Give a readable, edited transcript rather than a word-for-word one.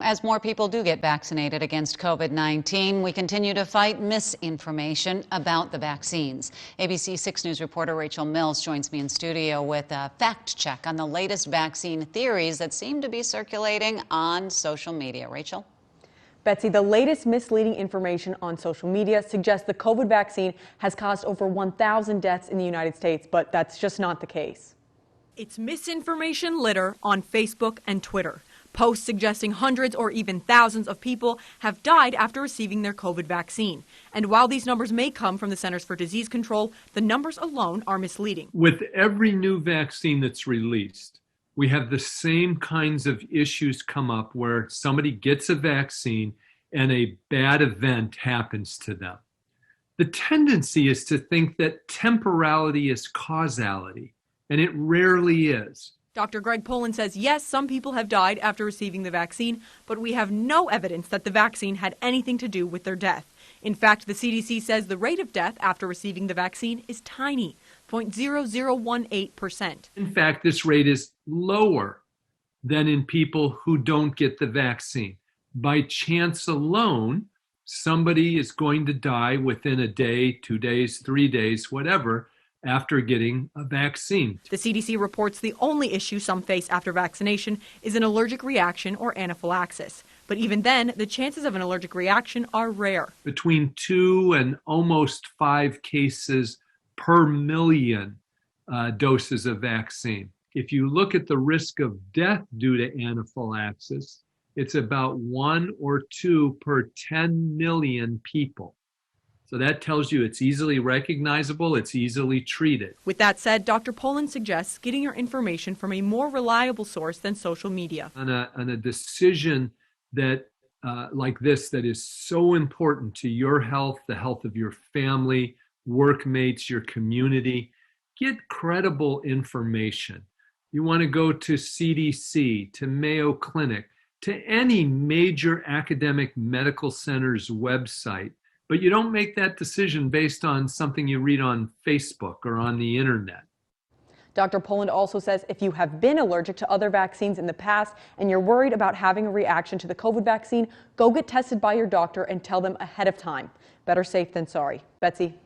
As more people do get vaccinated against COVID-19, we continue to fight misinformation about the vaccines. ABC 6 News reporter Rachel Mills joins me in studio with a fact check on the latest vaccine theories that seem to be circulating on social media. Rachel? Betsy, the latest misleading information on social media suggests the COVID vaccine has caused over 1,000 deaths in the United States, but that's just not the case. It's misinformation litter on Facebook and Twitter. Posts suggesting hundreds or even thousands of people have died after receiving their COVID vaccine. And while these numbers may come from the Centers for Disease Control, the numbers alone are misleading. With every new vaccine that's released, we have the same kinds of issues come up where somebody gets a vaccine and a bad event happens to them. The tendency is to think that temporality is causality, and it rarely is. Dr. Greg Poland says, yes, some people have died after receiving the vaccine, but we have no evidence that the vaccine had anything to do with their death. In fact, the CDC says the rate of death after receiving the vaccine is tiny, 0.0018%. In fact, this rate is lower than in people who don't get the vaccine. By chance alone, somebody is going to die within a day, 2 days, 3 days, whatever, after getting a vaccine. The CDC reports the only issue some face after vaccination is an allergic reaction or anaphylaxis. But even then, the chances of an allergic reaction are rare. Between 2 and almost 5 cases per million doses of vaccine. If you look at the risk of death due to anaphylaxis, it's about 1 or 2 per 10 million people. So that tells you it's easily recognizable, it's easily treated. With that said, Dr. Poland suggests getting your information from a more reliable source than social media. On a decision that like this that is so important to your health, the health of your family, workmates, your community, get credible information. You want to go to CDC, to Mayo Clinic, to any major academic medical center's website. But you don't make that decision based on something you read on Facebook or on the internet. Dr. Poland also says if you have been allergic to other vaccines in the past and you're worried about having a reaction to the COVID vaccine, go get tested by your doctor and tell them ahead of time. Better safe than sorry. Betsy?